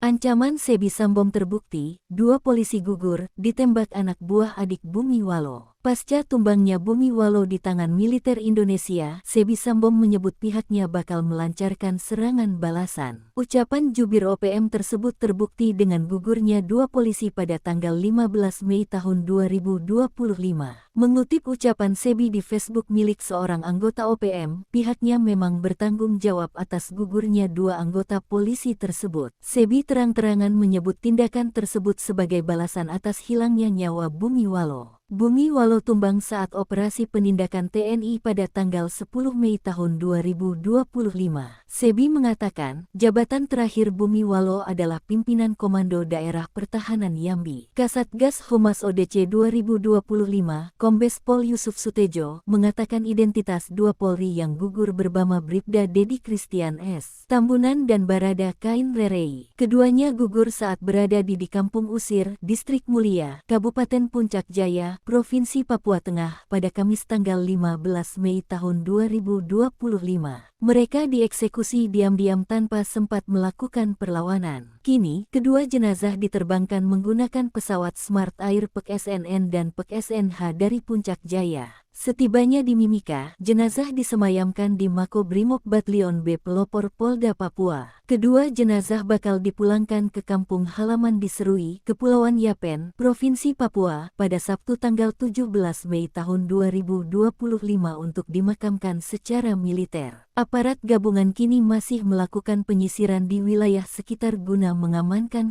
Ancaman Sebi Sambom terbukti, 2 polisi gugur, ditembak anak buah adik Bumi Walo. Pasca tumbangnya Bumi Walo di tangan militer Indonesia, Sebi Sambom menyebut pihaknya bakal melancarkan serangan balasan. Ucapan jubir OPM tersebut terbukti dengan gugurnya 2 polisi pada tanggal 15 Mei tahun 2025. Mengutip ucapan Sebi di Facebook milik seorang anggota OPM, pihaknya memang bertanggung jawab atas gugurnya 2 anggota polisi tersebut. Sebi terang-terangan menyebut tindakan tersebut sebagai balasan atas hilangnya nyawa Bumi Walo. Bumi Walo tumbang saat operasi penindakan TNI pada tanggal 10 Mei tahun 2025. Sebi mengatakan, jabatan terakhir Bumi Walo adalah pimpinan Komando Daerah Pertahanan Yambi. Kasatgas Humas ODC 2025, Kombes Pol Yusuf Sutejo, mengatakan identitas 2 Polri yang gugur berbama Bribda Dedi Christian S. Tambunan dan Barada Kain Rerei. Keduanya gugur saat berada di Kampung Usir, Distrik Mulia, Kabupaten Puncak Jaya, Provinsi Papua Tengah pada Kamis tanggal 15 Mei tahun 2025. Mereka dieksekusi diam-diam tanpa sempat melakukan perlawanan. Kini, kedua jenazah diterbangkan menggunakan pesawat Smart Air PEK SNN dan PEK SNH dari Puncak Jaya. Setibanya di Mimika, jenazah disemayamkan di Makobrimob Batalion B Pelopor Polda Papua. Kedua jenazah bakal dipulangkan ke kampung halaman di Serui, Kepulauan Yapen, Provinsi Papua, pada Sabtu tanggal 17 Mei tahun 2025 untuk dimakamkan secara militer. Aparat gabungan kini masih melakukan penyisiran di wilayah sekitar guna mengamankan